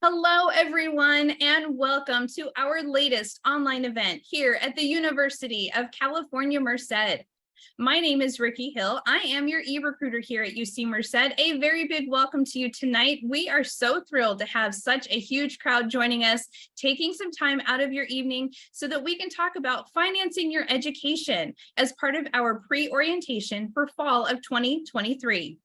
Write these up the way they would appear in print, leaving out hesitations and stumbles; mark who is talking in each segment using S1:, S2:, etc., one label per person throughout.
S1: Hello, everyone, and welcome to our latest online event here at the University of California, Merced. My name is Ricky Hill. I am your e-recruiter here at UC Merced. A very big welcome to you tonight. We are so thrilled to have such a huge crowd joining us, taking some time out of your evening so that we can talk about financing your education as part of our pre-orientation for fall of 2023.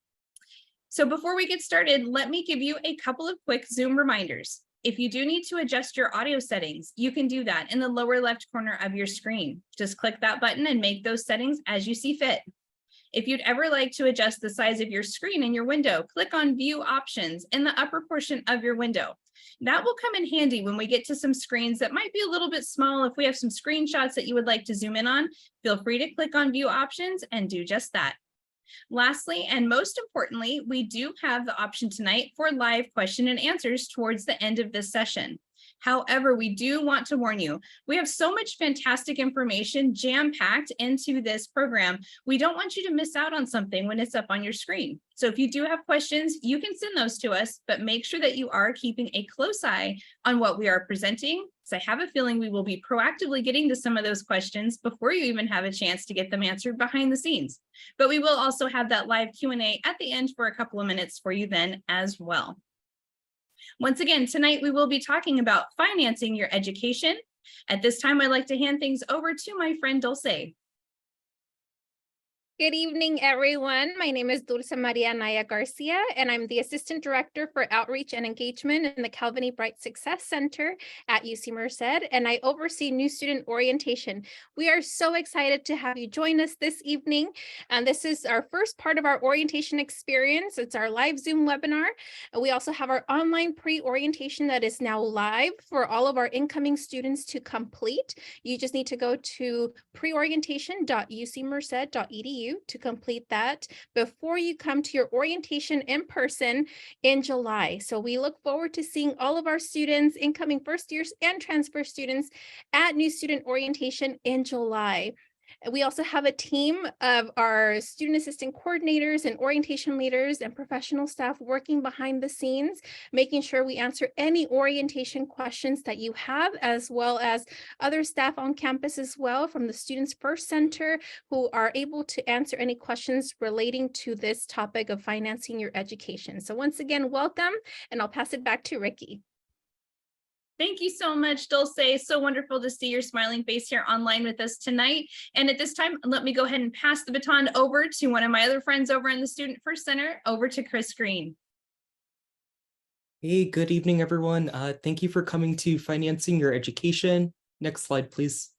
S1: So before we get started, let me give you a couple of quick Zoom reminders. If you do need to adjust your audio settings, you can do that in the lower left corner of your screen. Just click that button and make those settings as you see fit. If you'd ever like to adjust the size of your screen in your window, click on View Options in the upper portion of your window. That will come in handy when we get to some screens that might be a little bit small. If we have some screenshots that you would like to zoom in on, feel free to click on View Options and do just that. Lastly, and most importantly, we do have the option tonight for live question and answers towards the end of this session. However, we do want to warn you, we have so much fantastic information jam-packed into this program. We don't want you to miss out on something when it's up on your screen. So if you do have questions, you can send those to us, but make sure that you are keeping a close eye on what we are presenting. So I have a feeling we will be proactively getting to some of those questions before you even have a chance to get them answered behind the scenes. But we will also have that live Q&A at the end for a couple of minutes for you then as well. Once again, tonight we will be talking about financing your education. At this time, I'd like to hand things over to my friend Dulce.
S2: Good evening, everyone. My name is Dulce Maria Naya Garcia, and I'm the Assistant Director for Outreach and Engagement in the Calvin E. Bright Success Center at UC Merced, and I oversee new student orientation. We are so excited to have you join us this evening, and this is our first part of our orientation experience. It's our live Zoom webinar. We also have our online pre-orientation that is now live for all of our incoming students to complete. You just need to go to preorientation.ucmerced.edu to complete that before you come to your orientation in person in July. So we look forward to seeing all of our students, incoming first years and transfer students at new student orientation in July. We also have a team of our student assistant coordinators and orientation leaders and professional staff working behind the scenes, making sure we answer any orientation questions that you have, as well as other staff on campus as well from the Students First Center who are able to answer any questions relating to this topic of financing your education. So once again, welcome, and I'll pass it back to Ricky.
S1: Thank you so much, Dulce. So wonderful to see your smiling face here online with us tonight. And at this time, let me go ahead and pass the baton over to one of my other friends over in the Student First Center, over to Chris Green.
S3: Hey, good evening, everyone. Thank you for coming to Financing Your Education. Next slide, please.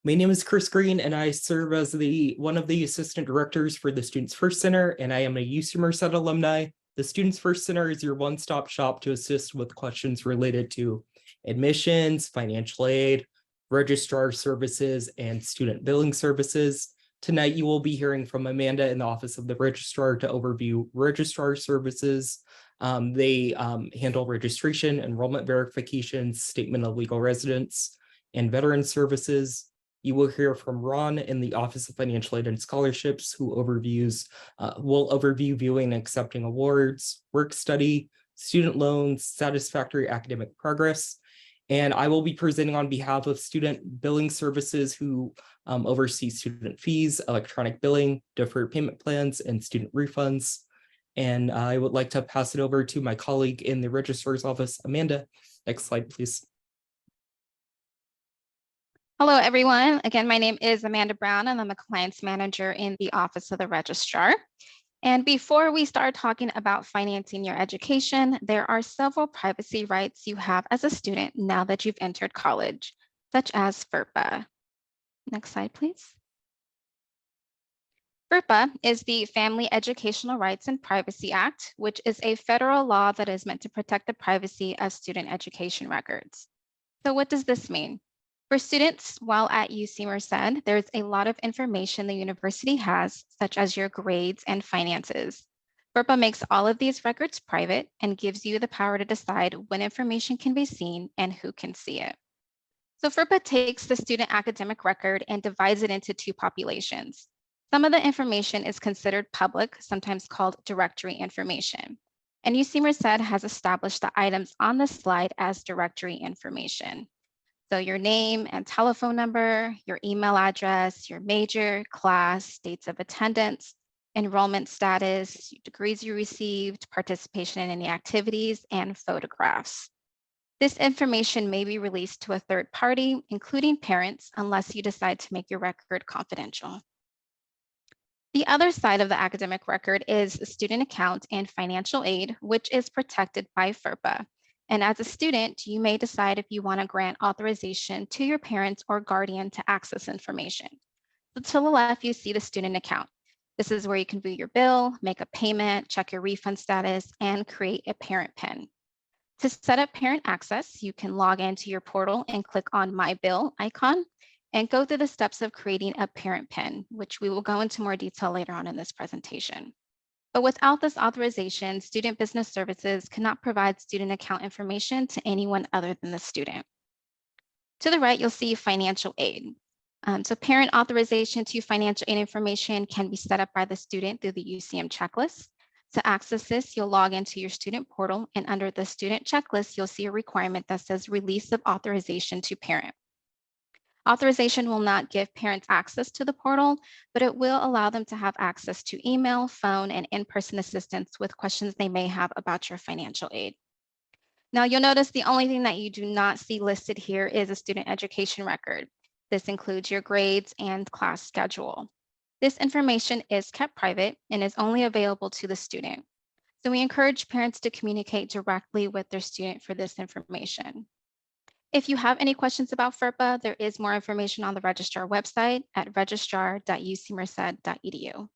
S3: My name is Chris Green, and I serve as one of the assistant directors for the Students First Center, and I am a UC Merced alumni. The Students First Center is your one-stop shop to assist with questions related to admissions, financial aid, registrar services, and student billing services. Tonight, you will be hearing from Amanda in the Office of the Registrar to overview registrar services. They handle registration, enrollment verifications, statement of legal residence, and veteran services. You will hear from Ron in the Office of Financial Aid and Scholarships, who will overview viewing and accepting awards, work study, student loans, satisfactory academic progress. And I will be presenting on behalf of Student Billing Services, who oversee student fees, electronic billing, deferred payment plans, and student refunds. And I would like to pass it over to my colleague in the Registrar's Office, Amanda. Next slide, please.
S4: Hello, everyone. Again, my name is Amanda Brown, and I'm a Compliance Manager in the Office of the Registrar. And before we start talking about financing your education, there are several privacy rights you have as a student now that you've entered college, such as FERPA. Next slide, please. FERPA is the Family Educational Rights and Privacy Act, which is a federal law that is meant to protect the privacy of student education records. So what does this mean? For students while at UC Merced, there's a lot of information the university has, such as your grades and finances. FERPA makes all of these records private and gives you the power to decide when information can be seen and who can see it. So FERPA takes the student academic record and divides it into two populations. Some of the information is considered public, sometimes called directory information. And UC Merced has established the items on this slide as directory information. So your name and telephone number, your email address, your major, class, dates of attendance, enrollment status, degrees you received, participation in any activities, and photographs. This information may be released to a third party, including parents, unless you decide to make your record confidential. The other side of the academic record is a student account and financial aid, which is protected by FERPA. And as a student, you may decide if you want to grant authorization to your parents or guardian to access information. So to the left, you see the student account. This is where you can view your bill, make a payment, check your refund status, and create a parent PIN. To set up parent access, you can log into your portal and click on My Bill icon and go through the steps of creating a parent PIN, which we will go into more detail later on in this presentation. But without this authorization, Student Business Services cannot provide student account information to anyone other than the student. To the right, you'll see financial aid. So parent authorization to financial aid information can be set up by the student through the UCM checklist. To access this, you'll log into your student portal, and under the student checklist, you'll see a requirement that says release of authorization to parent. Authorization will not give parents access to the portal, but it will allow them to have access to email, phone, and in-person assistance with questions they may have about your financial aid. Now, you'll notice the only thing that you do not see listed here is a student education record. This includes your grades and class schedule. This information is kept private and is only available to the student. So we encourage parents to communicate directly with their student for this information. If you have any questions about FERPA, there is more information on the Registrar website at registrar.ucmerced.edu.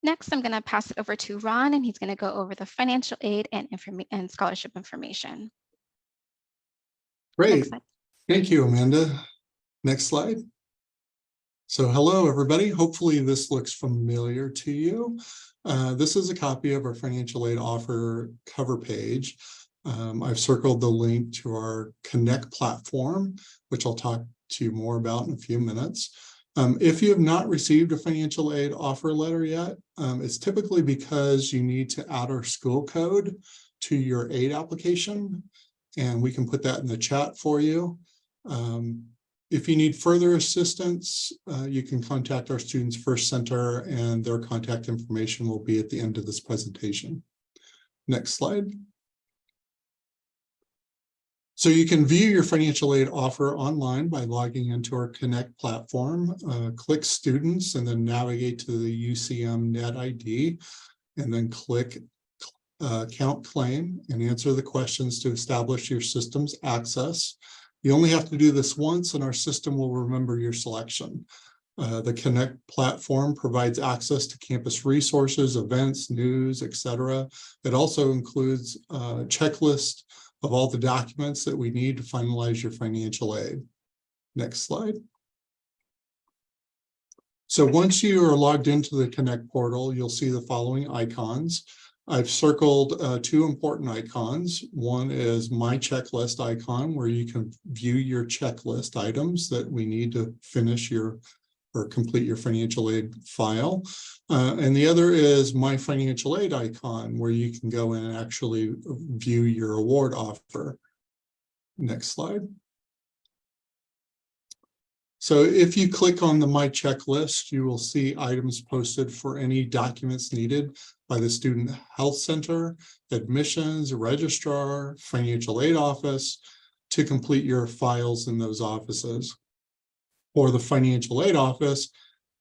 S4: Next, I'm going to pass it over to Ron, and he's going to go over the financial aid and scholarship information.
S5: Great. Thank you, Amanda. Next slide. So hello, everybody. Hopefully this looks familiar to you. This is a copy of our financial aid offer cover page. I've circled the link to our Connect platform, which I'll talk to you more about in a few minutes. If you have not received a financial aid offer letter yet, it's typically because you need to add our school code to your aid application, and we can put that in the chat for you. If you need further assistance, you can contact our Students First Center, and their contact information will be at the end of this presentation. Next slide. So you can view your financial aid offer online by logging into our Connect platform, click Students, and then navigate to the UCM Net ID, and then click Count Claim and answer the questions to establish your system's access. You only have to do this once, and our system will remember your selection. The Connect platform provides access to campus resources, events, news, etc. It also includes a checklist of all the documents that we need to finalize your financial aid. Next slide. So once you are logged into the Connect portal, you'll see the following icons. I've circled two important icons. One is My Checklist icon, where you can view your checklist items that we need to finish your or complete your financial aid file. And the other is My Financial Aid icon, where you can go in and actually view your award offer. Next slide. So if you click on the My Checklist, you will see items posted for any documents needed by the Student Health Center, Admissions, Registrar, Financial Aid Office to complete your files in those offices. For the Financial Aid Office,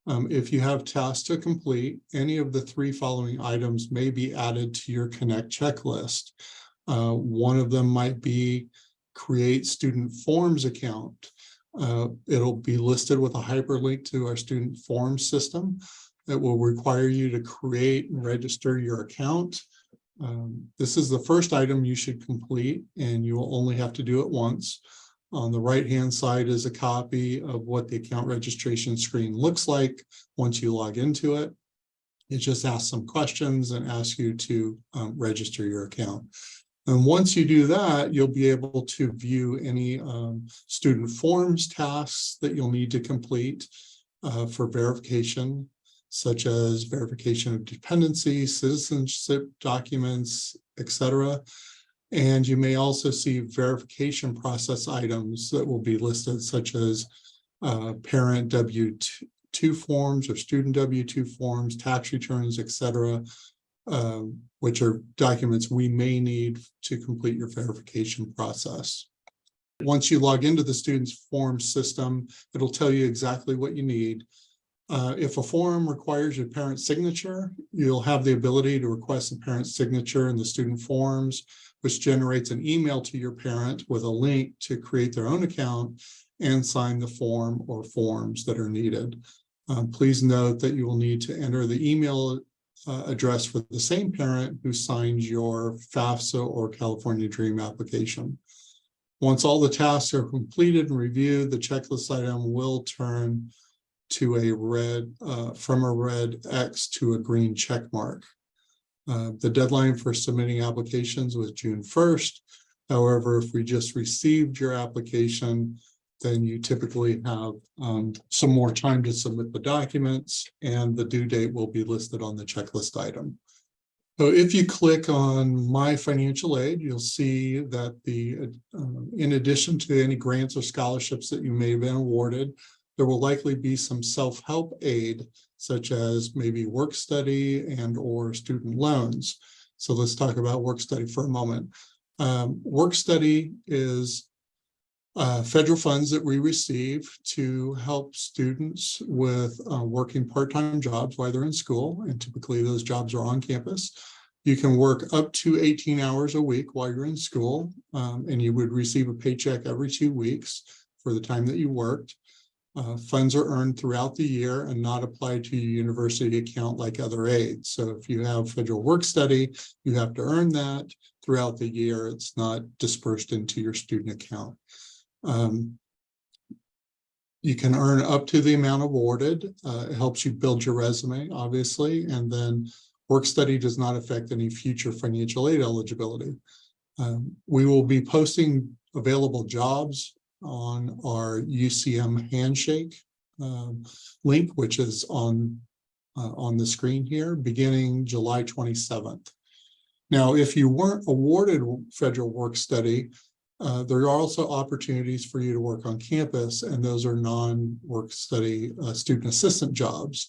S5: if you have tasks to complete, any of the three following items may be added to your Connect checklist. One of them might be create student forms account. It'll be listed with a hyperlink to our student forms system that will require you to create and register your account. This is the first item you should complete, and you will only have to do it once. On the right-hand side is a copy of what the account registration screen looks like once you log into it. It just asks some questions and asks you to register your account. And once you do that, you'll be able to view any student forms tasks that you'll need to complete for verification. such as verification of dependency, citizenship documents, etc. And you may also see verification process items that will be listed, such as parent W-2 forms or student W-2 forms, tax returns, etc., which are documents we may need to complete your verification process. Once you log into the student's form system, it'll tell you exactly what you need. If a form requires your parent's signature, you'll have the ability to request a parent's signature in the student forms, which generates an email to your parent with a link to create their own account and sign the form or forms that are needed. Please note that you will need to enter the email address for the same parent who signed your FAFSA or California Dream application. Once all the tasks are completed and reviewed, the checklist item will turn to a red, from a red X to a green check mark. The deadline for submitting applications was June 1st. However, if we just received your application, then you typically have some more time to submit the documents, and the due date will be listed on the checklist item. So if you click on My Financial Aid, you'll see that in addition to any grants or scholarships that you may have been awarded, there will likely be some self-help aid, such as maybe work study and or student loans. So let's talk about work study for a moment. Work study is federal funds that we receive to help students with working part-time jobs while they're in school, and typically those jobs are on campus. You can work up to 18 hours a week while you're in school, and you would receive a paycheck every 2 weeks for the time that you worked. Funds are earned throughout the year and not applied to your university account like other aid. So if you have federal work study, you have to earn that throughout the year. It's not dispersed into your student account. You can earn up to the amount awarded. It helps you build your resume, obviously, and then work study does not affect any future financial aid eligibility. We will be posting available jobs on our UCM handshake link, which is on the screen here, beginning July 27th. Now, if you weren't awarded federal work study, there are also opportunities for you to work on campus, and those are non-work study student assistant jobs.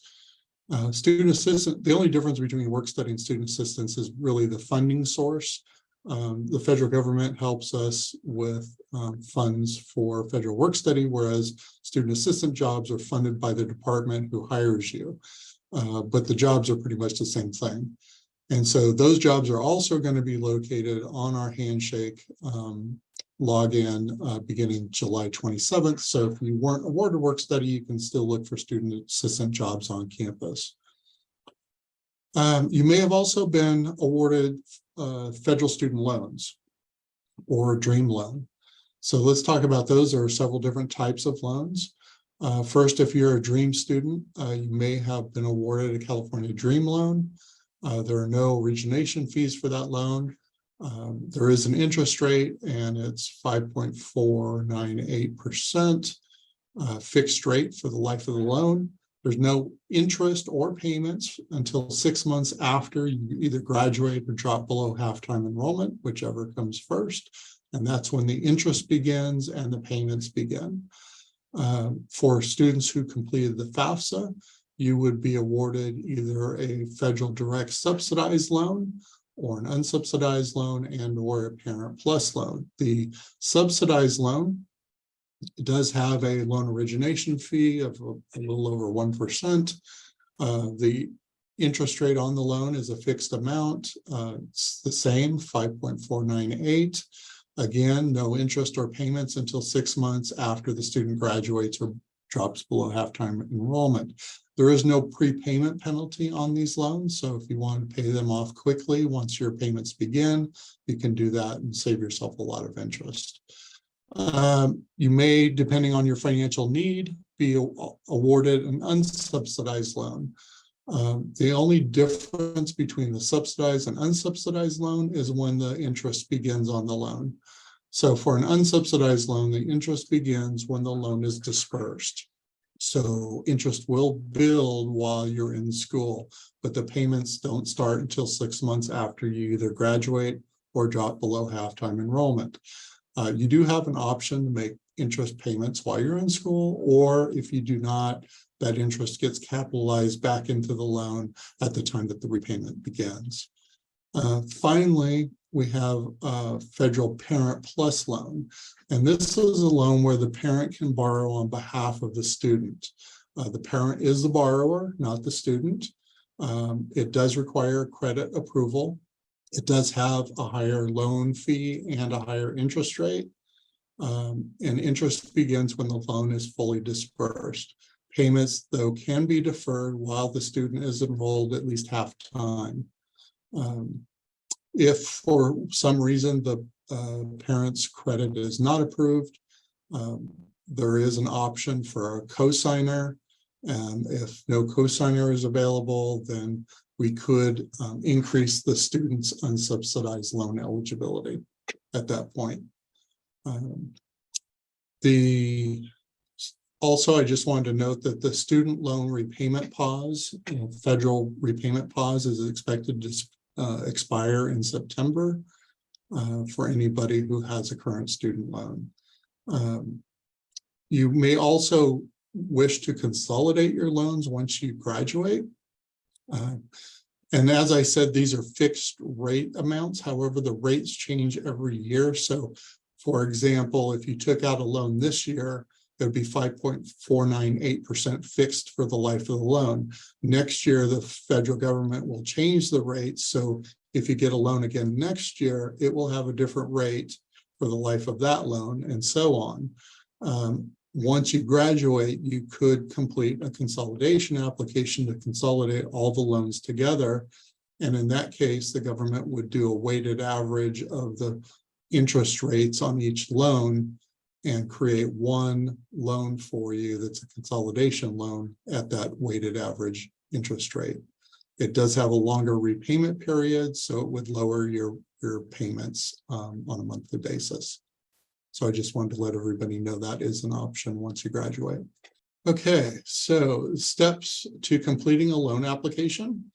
S5: Student assistant, the only difference between work study and student assistance is really the funding source. The federal government helps us with funds for federal work study, whereas student assistant jobs are funded by the department who hires you. But the jobs are pretty much the same thing. And so those jobs are also going to be located on our handshake login beginning July 27th. So if you weren't awarded work study, you can still look for student assistant jobs on campus. You may have also been awarded federal student loans or Dream loan. So let's talk about those. There are several different types of loans. First, if you're a Dream student, you may have been awarded a California Dream loan. There are no origination fees for that loan. There is an interest rate, and it's 5.498% fixed rate for the life of the loan. There's no interest or payments until 6 months after you either graduate or drop below half-time enrollment, whichever comes first. And that's when the interest begins and the payments begin. For students who completed the FAFSA, you would be awarded either a federal direct subsidized loan or an unsubsidized loan and or a Parent Plus loan. The subsidized loan does have a loan origination fee of a little over 1%. The interest rate on the loan is a fixed amount. It's the same, 5.498. Again, no interest or payments until 6 months after the student graduates or drops below half-time enrollment. There is no prepayment penalty on these loans. So if you want to pay them off quickly, once your payments begin, you can do that and save yourself a lot of interest. You may, depending on your financial need, be awarded an unsubsidized loan. The only difference between the subsidized and unsubsidized loan is when the interest begins on the loan. So for an unsubsidized loan, the interest begins when the loan is dispersed. So interest will build while you're in school, but the payments don't start until 6 months after you either graduate or drop below half-time enrollment. You do have an option to make interest payments while you're in school, or if you do not, that interest gets capitalized back into the loan at the time that the repayment begins. Finally, we have a federal Parent Plus loan, and this is a loan where the parent can borrow on behalf of the student. The parent is the borrower, not the student. It does require credit approval. It does have a higher loan fee and a higher interest rate. And interest begins when the loan is fully dispersed. Payments, though, can be deferred while the student is enrolled at least half time. If for some reason the parent's credit is not approved, there is an option for a cosigner. And if no cosigner is available, then we could increase the student's unsubsidized loan eligibility at that point. Also, I just wanted to note that the student loan repayment pause, federal repayment pause, is expected to expire in September for anybody who has a current student loan. You may also wish to consolidate your loans once you graduate. And as I said, these are fixed rate amounts. However, the rates change every year. So for example, if you took out a loan this year, it would be 5.498% fixed for the life of the loan. Next year, the federal government will change the rate. So if you get a loan again next year, it will have a different rate for the life of that loan, and so on. Once you graduate, you could complete a consolidation application to consolidate all the loans together. And in that case, the government would do a weighted average of the interest rates on each loan and create one loan for you that's a consolidation loan at that weighted average interest rate. It does have a longer repayment period, so it would lower your payments on a monthly basis. So I just wanted to let everybody know that is an option once you graduate. Okay, so steps to completing a loan application.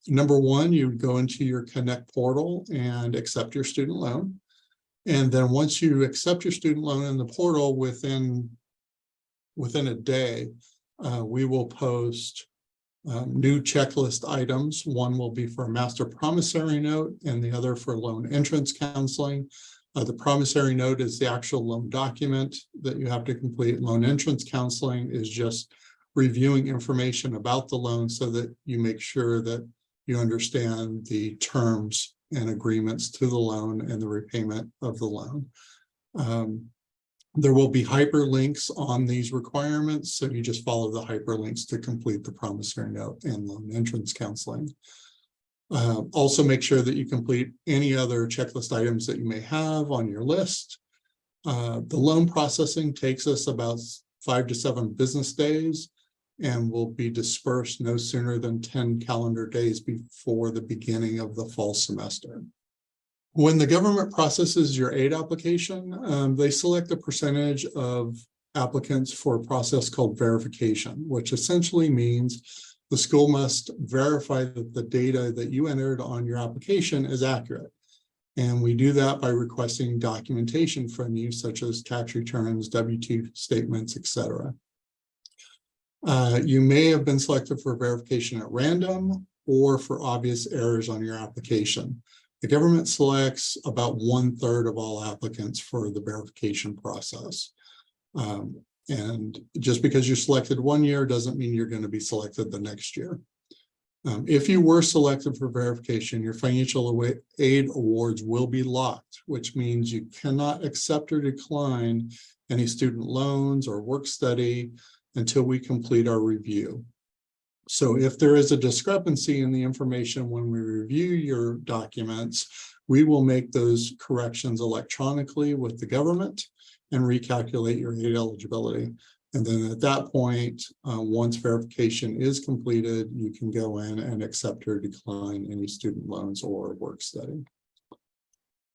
S5: Number one, you would go into your Connect portal and accept your student loan. And then once you accept your student loan in the portal, within a day, we will post new checklist items. One will be for a master promissory note and the other for loan entrance counseling. The promissory note is the actual loan document that you have to complete. Loan entrance counseling is just reviewing information about the loan so that you make sure that you understand the terms and agreements to the loan and the repayment of the loan. There will be hyperlinks on these requirements, so you just follow the hyperlinks to complete the promissory note and loan entrance counseling. Also make sure that you complete any other checklist items that you may have on your list. The loan processing takes us about 5 to 7 business days and will be dispersed no sooner than 10 calendar days before the beginning of the fall semester. When the government processes your aid application, they select a percentage of applicants for a process called verification, which essentially means the school must verify that the data that you entered on your application is accurate. And we do that by requesting documentation from you, such as tax returns, W-2 statements, etc. You may have been selected for verification at random or for obvious errors on your application. The government selects about 1/3 of all applicants for the verification process. And just because you're selected one year doesn't mean you're going to be selected the next year. If you were selected for verification, your financial aid awards will be locked, which means you cannot accept or decline any student loans or work study until we complete our review. So if there is a discrepancy in the information when we review your documents, we will make those corrections electronically with the government and recalculate your aid eligibility. And then at that point, once verification is completed, you can go in and accept or decline any student loans or work study.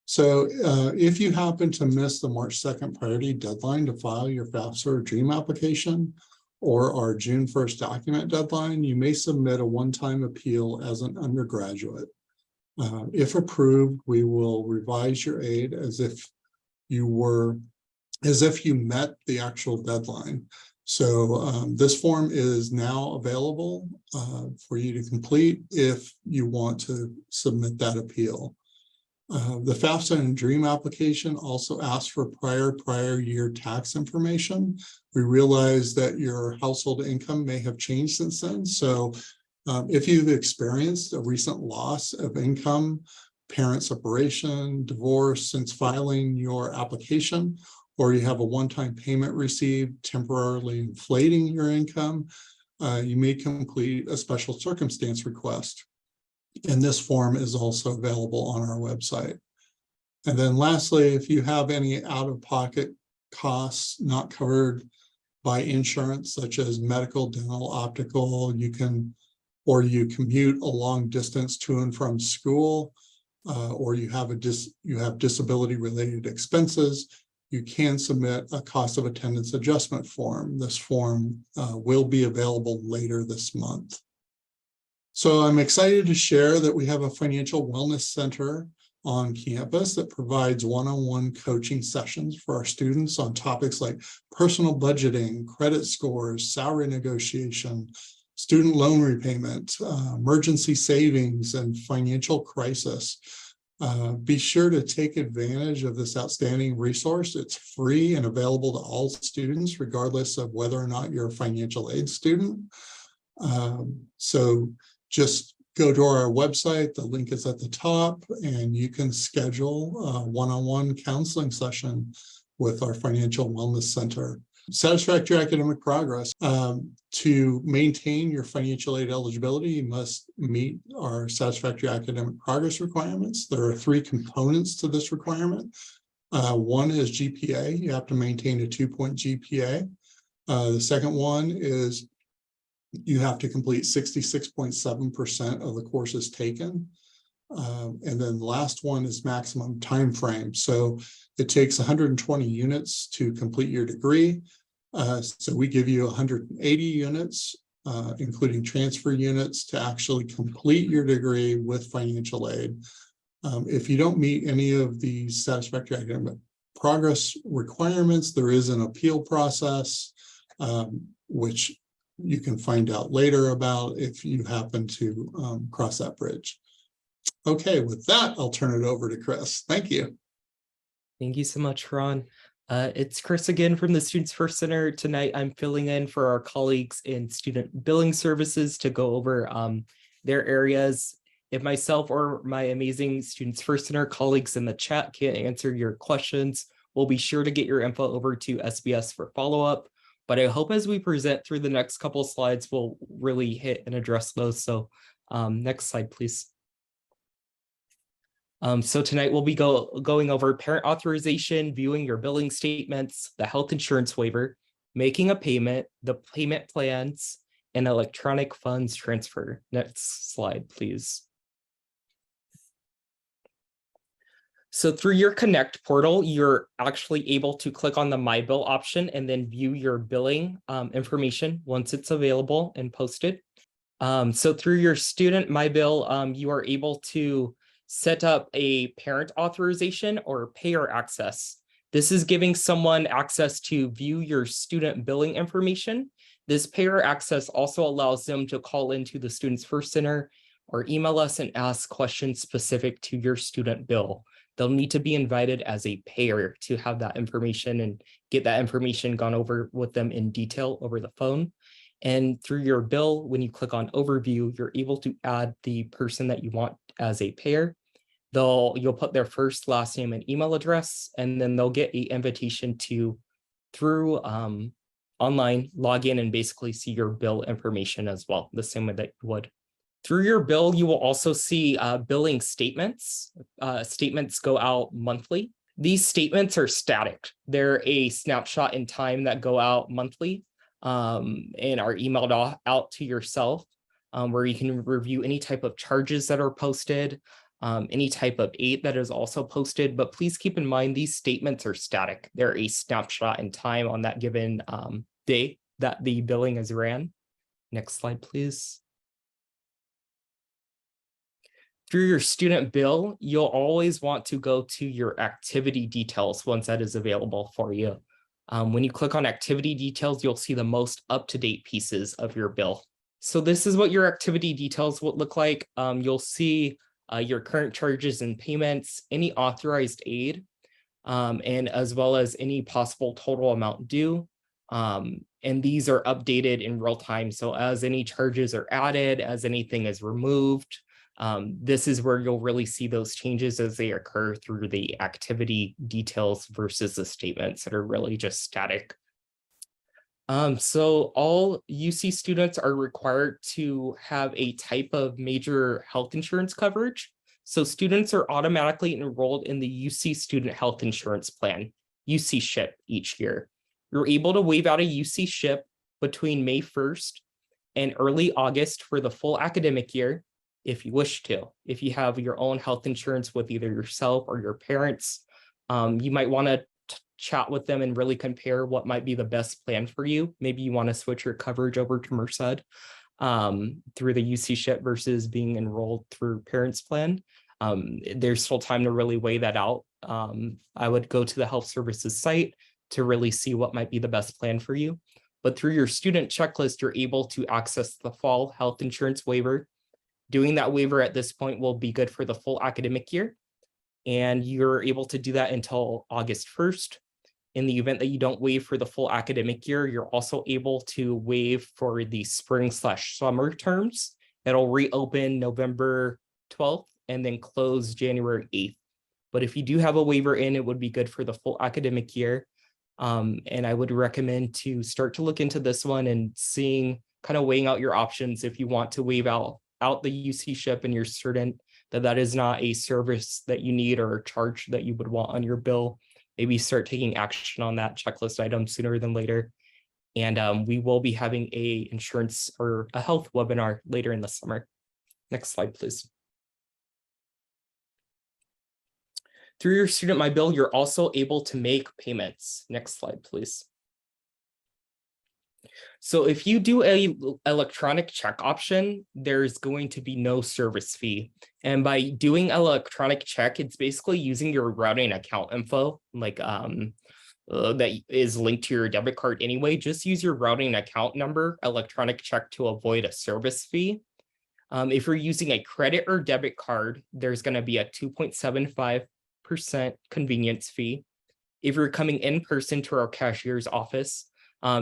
S5: So if you happen to miss the March 2nd priority deadline to file your FAFSA or DREAM application, or our June 1st document deadline, you may submit a one-time appeal as an undergraduate. If approved, we will revise your aid as if you met the actual deadline. So this form is now available for you to complete if you want to submit that appeal. The FAFSA and DREAM application also asks for prior year tax information. We realize that your household income may have changed since then. So if you've experienced a recent loss of income, parent separation, divorce since filing your application, or you have a one-time payment received temporarily inflating your income, you may complete a special circumstance request. And this form is also available on our website. And then lastly, if you have any out-of-pocket costs not covered by insurance, such as medical, dental, optical, you commute a long distance to and from school, or you have disability-related expenses, you can submit a cost of attendance adjustment form. This form will be available later this month. So I'm excited to share that we have a financial wellness center on campus that provides one-on-one coaching sessions for our students on topics like personal budgeting, credit scores, salary negotiation, student loan repayment, emergency savings, and financial crisis. Be sure to take advantage of this outstanding resource. It's free and available to all students, regardless of whether or not you're a financial aid student. So just go to our website. The link is at the top, and you can schedule a one-on-one counseling session with our Financial Wellness Center. Satisfactory academic progress. To maintain your financial aid eligibility, you must meet our satisfactory academic progress requirements. There are 3 components to this requirement. One is GPA. You have to maintain a 2-point GPA. The second one is you have to complete 66.7% of the courses taken. And then the last one is maximum time frame. So it takes 120 units to complete your degree. So we give you 180 units, including transfer units, to actually complete your degree with financial aid. If you don't meet any of these satisfactory academic progress requirements, there is an appeal process, which you can find out later about if you happen to cross that bridge. Okay, with that, I'll turn it over to Chris. Thank you.
S3: Thank you so much, Ron. It's Chris again from the Students First Center. Tonight, I'm filling in for our colleagues in student billing services to go over their areas. If myself or my amazing Students First Center colleagues in the chat can't answer your questions, we'll be sure to get your info over to SBS for follow-up. But I hope as we present through the next couple slides, we'll really hit and address those. So next slide, please. So tonight we'll be going over parent authorization, viewing your billing statements, the health insurance waiver, making a payment, the payment plans, and electronic funds transfer. Next slide, please. So through your Connect portal, you're actually able to click on the My Bill option and then view your billing information once it's available and posted. So through your student My Bill, you are able to set up a parent authorization or payer access. This is giving someone access to view your student billing information. This payer access also allows them to call into the Students First Center or email us and ask questions specific to your student bill. They'll need to be invited as a payer to have that information and get that information gone over with them in detail over the phone. And through your bill, when you click on overview, you're able to add the person that you want as a payer. You'll put their first, last name, and email address, and then they'll get an invitation to, through online, log in and basically see your bill information as well, the same way that you would. Through your bill, you will also see billing statements. Statements go out monthly. These statements are static. They're a snapshot in time that go out monthly and are emailed out to yourself, where you can review any type of charges that are posted, any type of aid that is also posted. But please keep in mind, these statements are static. They're a snapshot in time on that given day that the billing is ran. Next slide, please. Through your student bill, you'll always want to go to your activity details once that is available for you. When you click on activity details, you'll see the most up-to-date pieces of your bill. So this is what your activity details will look like. You'll see your current charges and payments, any authorized aid, and as well as any possible total amount due. And these are updated in real time. So as any charges are added, as anything is removed, this is where you'll really see those changes as they occur through the activity details versus the statements that are really just static. So all UC students are required to have a type of major health insurance coverage. So students are automatically enrolled in the UC Student Health Insurance Plan, UC SHIP, each year. You're able to waive out a UC SHIP between May 1st and early August for the full academic year, if you wish to. If you have your own health insurance with either yourself or your parents, you might want to chat with them and really compare what might be the best plan for you. Maybe you want to switch your coverage over to Merced through the UC SHIP versus being enrolled through parents plan. There's still time to really weigh that out. I would go to the health services site to really see what might be the best plan for you. But through your student checklist, you're able to access the fall health insurance waiver. Doing that waiver at this point will be good for the full academic year. And you're able to do that until August 1st. In the event that you don't waive for the full academic year, you're also able to waive for the spring/summer terms. It'll reopen November 12th and then close January 8th. But if you do have a waiver in, it would be good for the full academic year. And I would recommend to start to look into this one and kind of weighing out your options if you want to waive out the UC SHIP and you're certain that that is not a service that you need or a charge that you would want on your bill. Maybe start taking action on that checklist item sooner than later. And we will be having a insurance or a health webinar later in the summer. Next slide, please. Through your Student My Bill, you're also able to make payments. Next slide, please. So if you do a electronic check option, there's going to be no service fee. And by doing electronic check, it's basically using your routing account info, like that is linked to your debit card anyway. Just use your routing account number, electronic check, to avoid a service fee. If you're using a credit or debit card, there's going to be a 2.75% convenience fee. If you're coming in person to our cashier's office,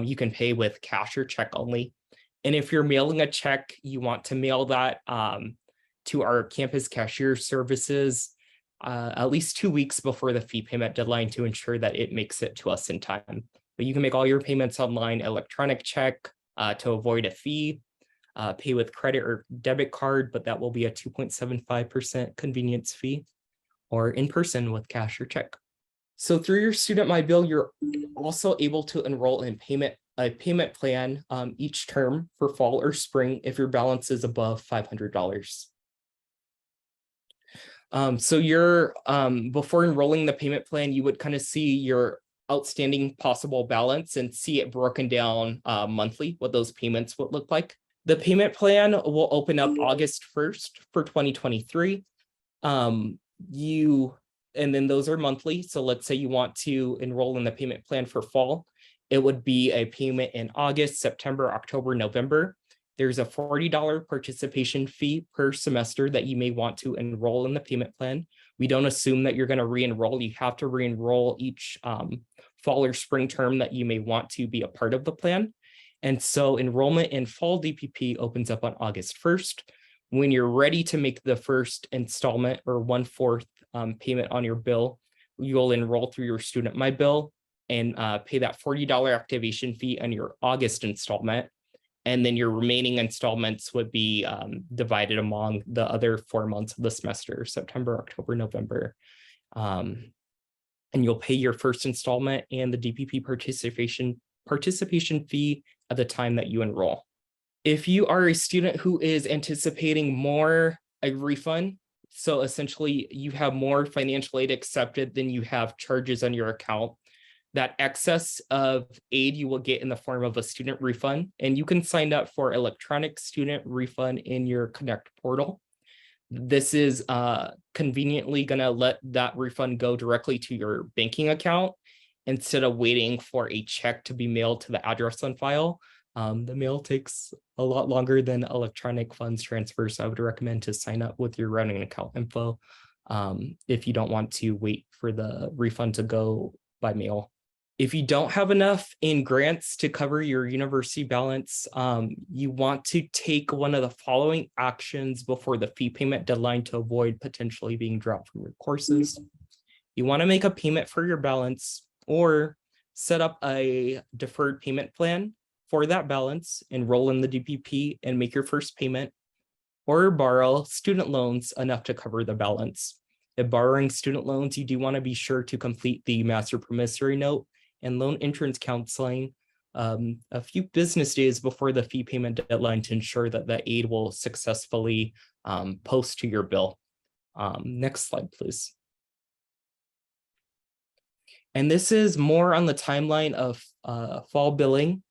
S3: you can pay with cash or check only. And if you're mailing a check, you want to mail that to our campus cashier services at least 2 weeks before the fee payment deadline to ensure that it makes it to us in time. But you can make all your payments online, electronic check to avoid a fee, pay with credit or debit card, but that will be a 2.75% convenience fee, or in person with cash or check. So through your Student My Bill, you're also able to enroll in a payment plan each term for fall or spring if your balance is above $500. So you're before enrolling the payment plan, you would kind of see your outstanding possible balance and see it broken down monthly, what those payments would look like. The payment plan will open up August 1st for 2023. And then those are monthly. So let's say you want to enroll in the payment plan for fall. It would be a payment in August, September, October, November. There's a $40 participation fee per semester that you may want to enroll in the payment plan. We don't assume that you're going to re-enroll. You have to re-enroll each fall or spring term that you may want to be a part of the plan. And so enrollment in fall DPP opens up on August 1st. When you're ready to make the first installment or 1/4 payment on your bill, you'll enroll through your Student My Bill and pay that $40 activation fee on your August installment. And then your remaining installments would be divided among the other 4 months of the semester, September, October, November. And you'll pay your first installment and the DPP participation fee at the time that you enroll. If you are a student who is anticipating a refund, so essentially you have more financial aid accepted than you have charges on your account, That excess of aid you will get in the form of a student refund, and you can sign up for electronic student refund in your Connect portal. This is conveniently going to let that refund go directly to your banking account instead of waiting for a check to be mailed to the address on file. The mail takes a lot longer than electronic funds transfers. So I would recommend to sign up with your routing account info if you don't want to wait for the refund to go by mail. If you don't have enough in grants to cover your university balance, you want to take one of the following actions before the fee payment deadline to avoid potentially being dropped from your courses. You want to make a payment for your balance or set up a deferred payment plan for that balance, enroll in the DPP and make your first payment, or borrow student loans enough to cover the balance. If borrowing student loans, you do want to be sure to complete the master promissory note and loan insurance counseling a few business days before the fee payment deadline to ensure that the aid will successfully post to your bill. Next slide, please. And this is more on the timeline of fall billing.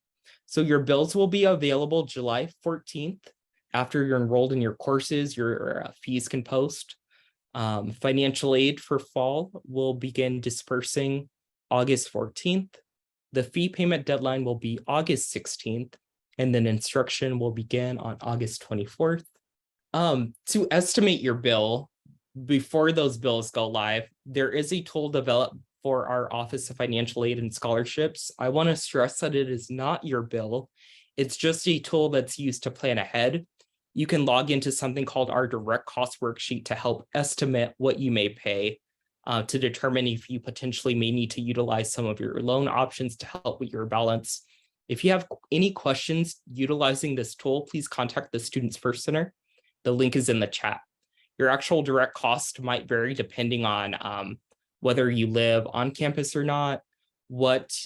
S3: So your bills will be available July 14th. After you're enrolled in your courses, your fees can post. Financial aid for fall will begin dispersing August 14th. The fee payment deadline will be August 16th, and then instruction will begin on August 24th. To estimate your bill before those bills go live, there is a tool developed for our Office of Financial Aid and Scholarships. I want to stress that it is not your bill. It's just a tool that's used to plan ahead. You can log into something called our direct cost worksheet to help estimate what you may pay to determine if you potentially may need to utilize some of your loan options to help with your balance. If you have any questions utilizing this tool, please contact the Students First Center. The link is in the chat. Your actual direct cost might vary depending on whether you live on campus or not, what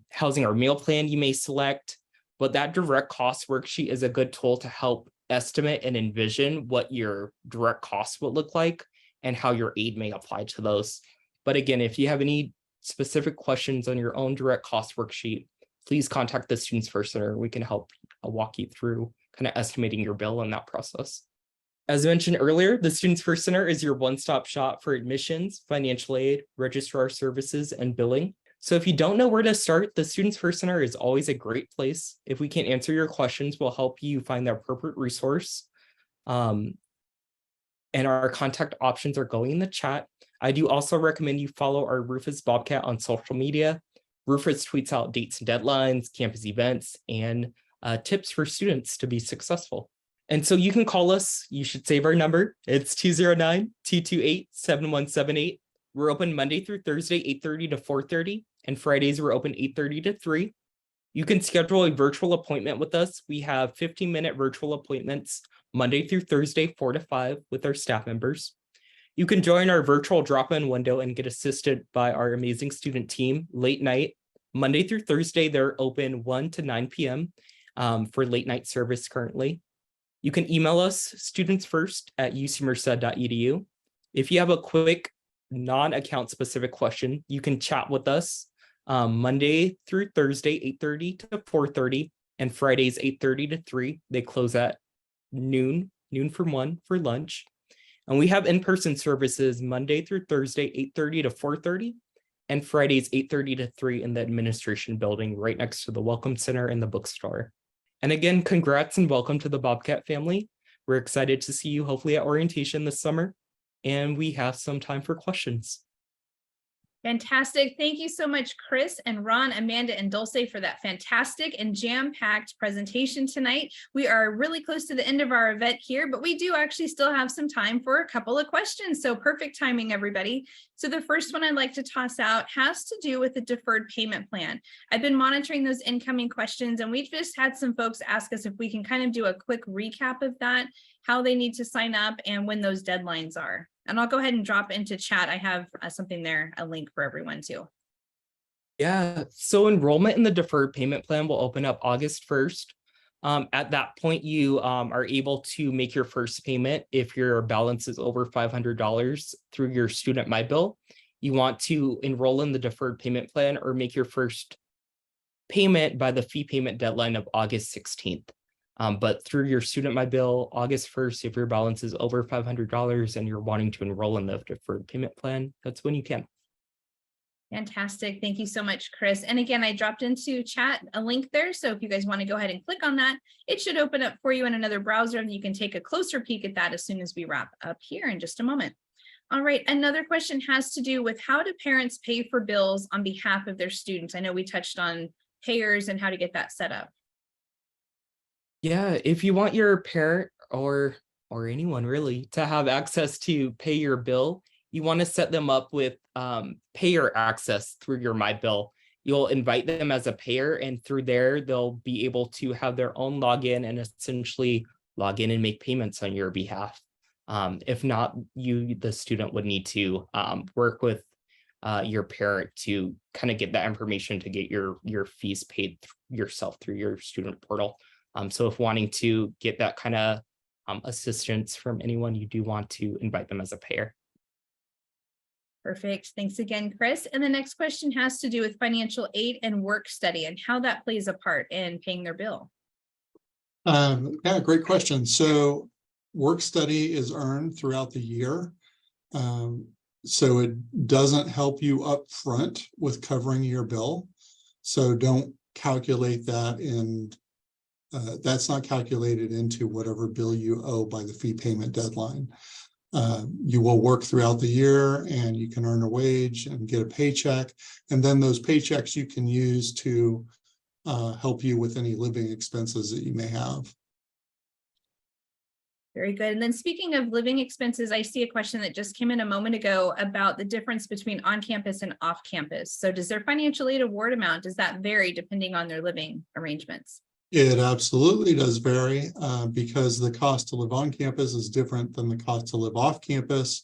S3: housing or meal plan you may select, but that direct cost worksheet is a good tool to help estimate and envision what your direct costs would look like and how your aid may apply to those. But again, if you have any specific questions on your own direct cost worksheet, please contact the Students First Center. We can help walk you through kind of estimating your bill in that process. As mentioned earlier, the Students First Center is your one-stop shop for admissions, financial aid, registrar services, and billing. So if you don't know where to start, the Students First Center is always a great place. If we can't answer your questions, we'll help you find the appropriate resource. And our contact options are going in the chat. I do also recommend you follow our Rufus Bobcat on social media. Rufus tweets out dates and deadlines, campus events, and tips for students to be successful. And so you can call us. You should save our number. It's 209-228-7178. We're open Monday through Thursday, 8:30 to 4:30, and Fridays we're open 8:30 to 3. You can schedule a virtual appointment with us. We have 15-minute virtual appointments Monday through Thursday, 4 to 5 with our staff members. You can join our virtual drop-in window and get assisted by our amazing student team late night. Monday through Thursday, they're open 1 to 9 p.m. For late night service currently. You can email us studentsfirst@ucmerced.edu. If you have a quick non-account specific question, you can chat with us Monday through Thursday, 8:30 to 4:30, and Fridays, 8:30 to 3. They close at noon from 1 for lunch. And we have in-person services Monday through Thursday, 8:30 to 4:30, and Fridays, 8:30 to 3 in the administration building right next to the Welcome Center and the bookstore. And again, congrats and welcome to the Bobcat family. We're excited to see you hopefully at orientation this summer, and we have some time for questions.
S1: Fantastic. Thank you so much, Chris and Ron, Amanda, and Dulce for that fantastic and jam-packed presentation tonight. We are really close to the end of our event here, but we do actually still have some time for a couple of questions. So perfect timing, everybody. So the first one I'd like to toss out has to do with the deferred payment plan. I've been monitoring those incoming questions, and we've just had some folks ask us if we can kind of do a quick recap of that, how they need to sign up, and when those deadlines are. And I'll go ahead and drop into chat. I have something there, a link for everyone too.
S3: Yeah, so enrollment in the deferred payment plan will open up August 1st. At that point, you are able to make your first payment if your balance is over $500 through your student My Bill. you want to enroll in the deferred payment plan or make your first payment by the fee payment deadline of August 16th. But through your Student My Bill, August 1st, if your balance is over $500 and you're wanting to enroll in the deferred payment plan, that's when you can.
S1: Fantastic. Thank you so much, Chris. And again, I dropped into chat a link there. So if you guys want to go ahead and click on that, it should open up for you in another browser and you can take a closer peek at that as soon as we wrap up here in just a moment. All right, another question has to do with how do parents pay for bills on behalf of their students? I know we touched on payers and how to get that set up.
S3: Yeah, if you want your parent or anyone really to have access to pay your bill, you want to set them up with payer access through your My Bill. You'll invite them as a payer, and through there, they'll be able to have their own login and essentially log in and make payments on your behalf. If not, the student would need to work with your parent to kind of get that information to get your fees paid yourself through your student portal. So if wanting to get that kind of assistance from anyone, you do want to invite them as a payer.
S1: Perfect. Thanks again, Chris. And the next question has to do with financial aid and work study and how that plays a part in paying their bill.
S5: Yeah, great question. So work study is earned throughout the year. So it doesn't help you up front with covering your bill. So don't calculate that in, that's not calculated into whatever bill you owe by the fee payment deadline. You will work throughout the year and you can earn a wage and get a paycheck. And then those paychecks you can use to help you with any living expenses that you may have.
S1: Very good. And then speaking of living expenses, I see a question that just came in a moment ago about the difference between on-campus and off-campus. So does their financial aid award amount, does that vary depending on their living arrangements?
S5: It absolutely does vary because the cost to live on campus is different than the cost to live off campus.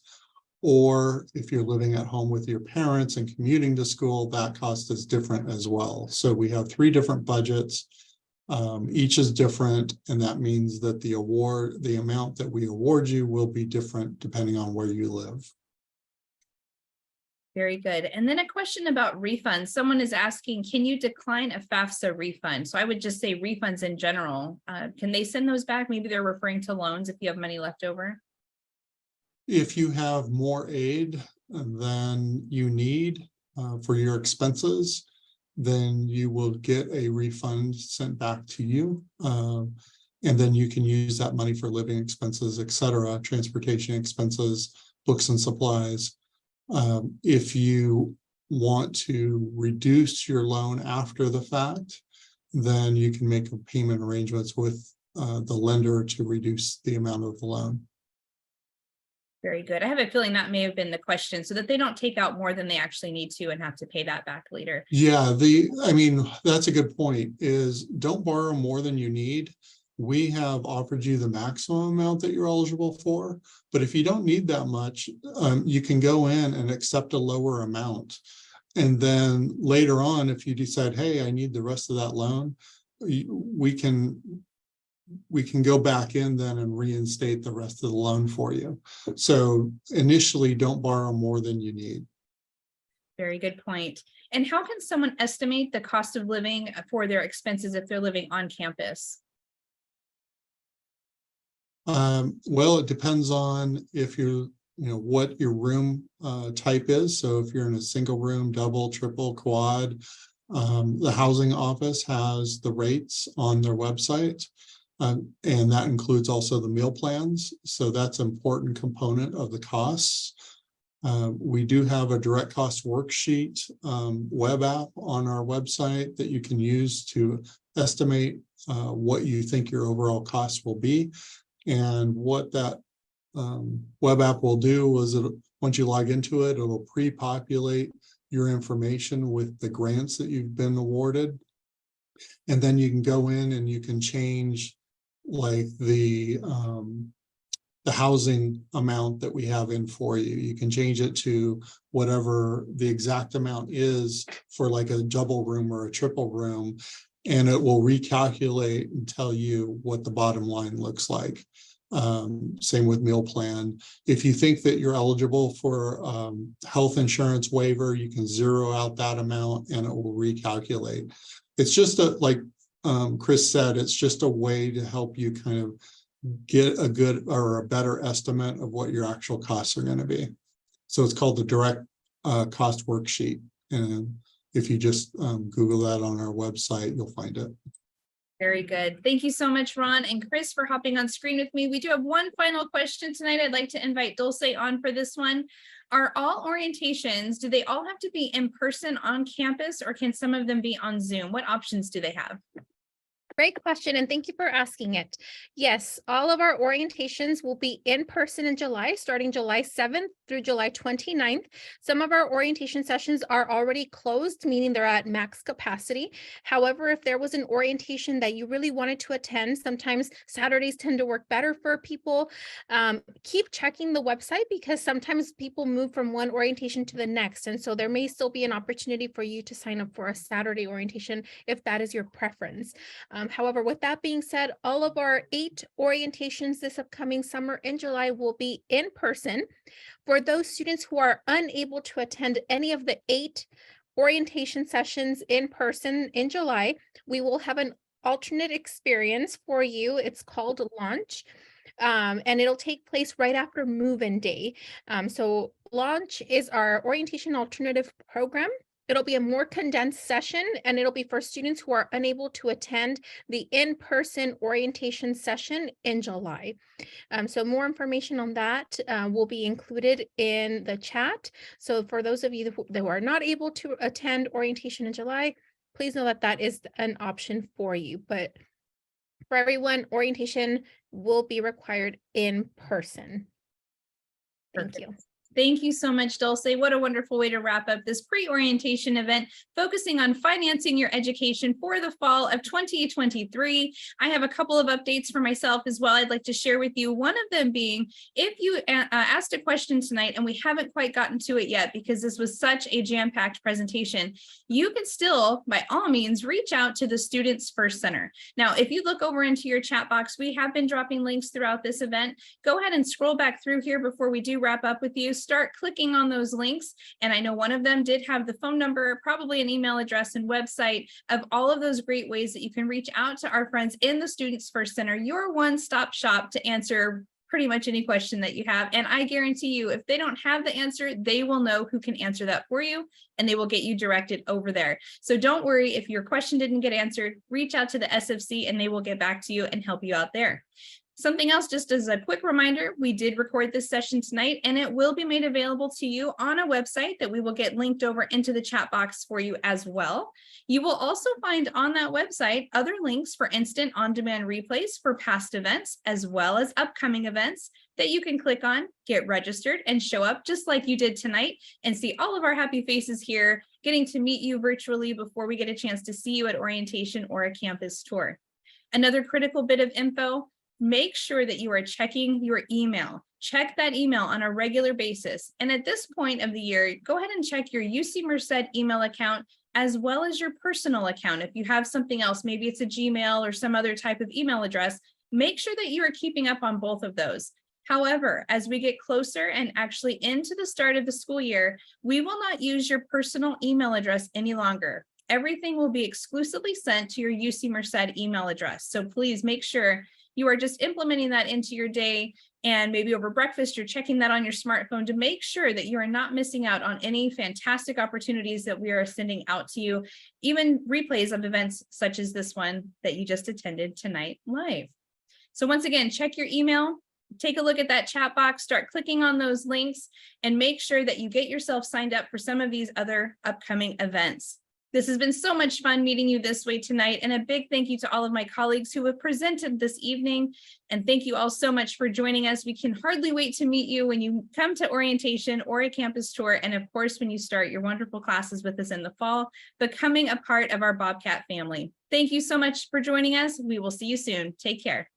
S5: Or if you're living at home with your parents and commuting to school, that cost is different as well. So we have 3 different budgets. Each is different, and that means that the amount that we award you will be different depending on where you live.
S1: Very good. And then a question about refunds. Someone is asking, can you decline a FAFSA refund? So I would just say refunds in general. Can they send those back? Maybe they're referring to loans if you have money left over.
S5: If you have more aid than you need for your expenses, then you will get a refund sent back to you. And then you can use that money for living expenses, etc., transportation expenses, books and supplies. If you want to reduce your loan after the fact, then you can make a payment arrangements with the lender to reduce the amount of the loan.
S1: Very good. I have a feeling that may have been the question, so that they don't take out more than they actually need to and have to pay that back later.
S5: Yeah, I mean, that's a good point, is don't borrow more than you need. We have offered you the maximum amount that you're eligible for, but if you don't need that much, you can go in and accept a lower amount. And then later on, if you decide, hey, I need the rest of that loan, we can go back in then and reinstate the rest of the loan for you. So initially, don't borrow more than you need.
S1: Very good point. And how can someone estimate the cost of living for their expenses if they're living on campus?
S5: Well, it depends on if what your room type is. So if you're in a single room, double, triple, quad, the housing office has the rates on their website. And that includes also the meal plans. So that's an important component of the costs. We do have a direct cost worksheet web app on our website that you can use to estimate what you think your overall costs will be. And what that web app will do is once you log into it, it'll pre-populate your information with the grants that you've been awarded. And then you can go in and you can change like the housing amount that we have in for you. You can change it to whatever the exact amount is for like a double room or a triple room, and it will recalculate and tell you what the bottom line looks like. Same with meal plan. If you think that you're eligible for health insurance waiver, you can zero out that amount and it will recalculate. It's just like Chris said, it's just a way to help you kind of get a good or a better estimate of what your actual costs are going to be. So it's called the direct cost worksheet. And if you just Google that on our website, you'll find it.
S1: Very good. Thank you so much, Ron and Chris, for hopping on screen with me. We do have one final question tonight. I'd like to invite Dulce on for this one. Are all orientations, do they all have to be in person on campus, or can some of them be on Zoom? What options do they have?
S2: Great question, and thank you for asking it. Yes, all of our orientations will be in person in July, starting July 7th through July 29th. Some of our orientation sessions are already closed, meaning they're at max capacity. However, if there was an orientation that you really wanted to attend, sometimes Saturdays tend to work better for people. Keep checking the website, because sometimes people move from one orientation to the next. And so there may still be an opportunity for you to sign up for a Saturday orientation if that is your preference. However, with that being said, all of our 8 orientations this upcoming summer in July will be in person. For those students who are unable to attend any of the 8 orientation sessions in person in July, we will have an alternate experience for you. It's called Launch, and it'll take place right after move-in day. So Launch is our orientation alternative program. It'll be a more condensed session, and it'll be for students who are unable to attend the in-person orientation session in July. So more information on that will be included in the chat. So for those of you who are not able to attend orientation in July, please know that that is an option for you. But for everyone, orientation will be required in person. Thank you.
S1: Thank you so much, Dulce. What a wonderful way to wrap up this pre-orientation event, focusing on financing your education for the fall of 2023. I have a couple of updates for myself as well I'd like to share with you. One of them being, if you asked a question tonight and we haven't quite gotten to it yet because this was such a jam-packed presentation, you can still, by all means, reach out to the Students First Center. Now, if you look over into your chat box, we have been dropping links throughout this event. Go ahead and scroll back through here before we do wrap up with you. Start clicking on those links. And I know one of them did have the phone number, probably an email address and website of all of those great ways that you can reach out to our friends in the Students First Center, your one-stop shop to answer pretty much any question that you have. And I guarantee you, if they don't have the answer, they will know who can answer that for you, and they will get you directed over there. So don't worry if your question didn't get answered, reach out to the SFC and they will get back to you and help you out there. Something else, just as a quick reminder, we did record this session tonight, and it will be made available to you on a website that we will get linked over into the chat box for you as well. You will also find on that website other links for instant on-demand replays for past events, as well as upcoming events that you can click on, get registered, and show up just like you did tonight and see all of our happy faces here, getting to meet you virtually before we get a chance to see you at orientation or a campus tour. Another critical bit of info, make sure that you are checking your email. Check that email on a regular basis. And at this point of the year, go ahead and check your UC Merced email account as well as your personal account. If you have something else, maybe it's a Gmail or some other type of email address, make sure that you are keeping up on both of those. However, as we get closer and actually into the start of the school year, we will not use your personal email address any longer. Everything will be exclusively sent to your UC Merced email address. So please make sure you are just implementing that into your day, and maybe over breakfast, you're checking that on your smartphone to make sure that you are not missing out on any fantastic opportunities that we are sending out to you, even replays of events such as this one that you just attended tonight live. So once again, check your email, take a look at that chat box, start clicking on those links, and make sure that you get yourself signed up for some of these other upcoming events. This has been so much fun meeting you this way tonight, and a big thank you to all of my colleagues who have presented this evening. And thank you all so much for joining us. We can hardly wait to meet you when you come to orientation or a campus tour. And of course, when you start your wonderful classes with us in the fall, becoming a part of our Bobcat family. Thank you so much for joining us. We will see you soon. Take care.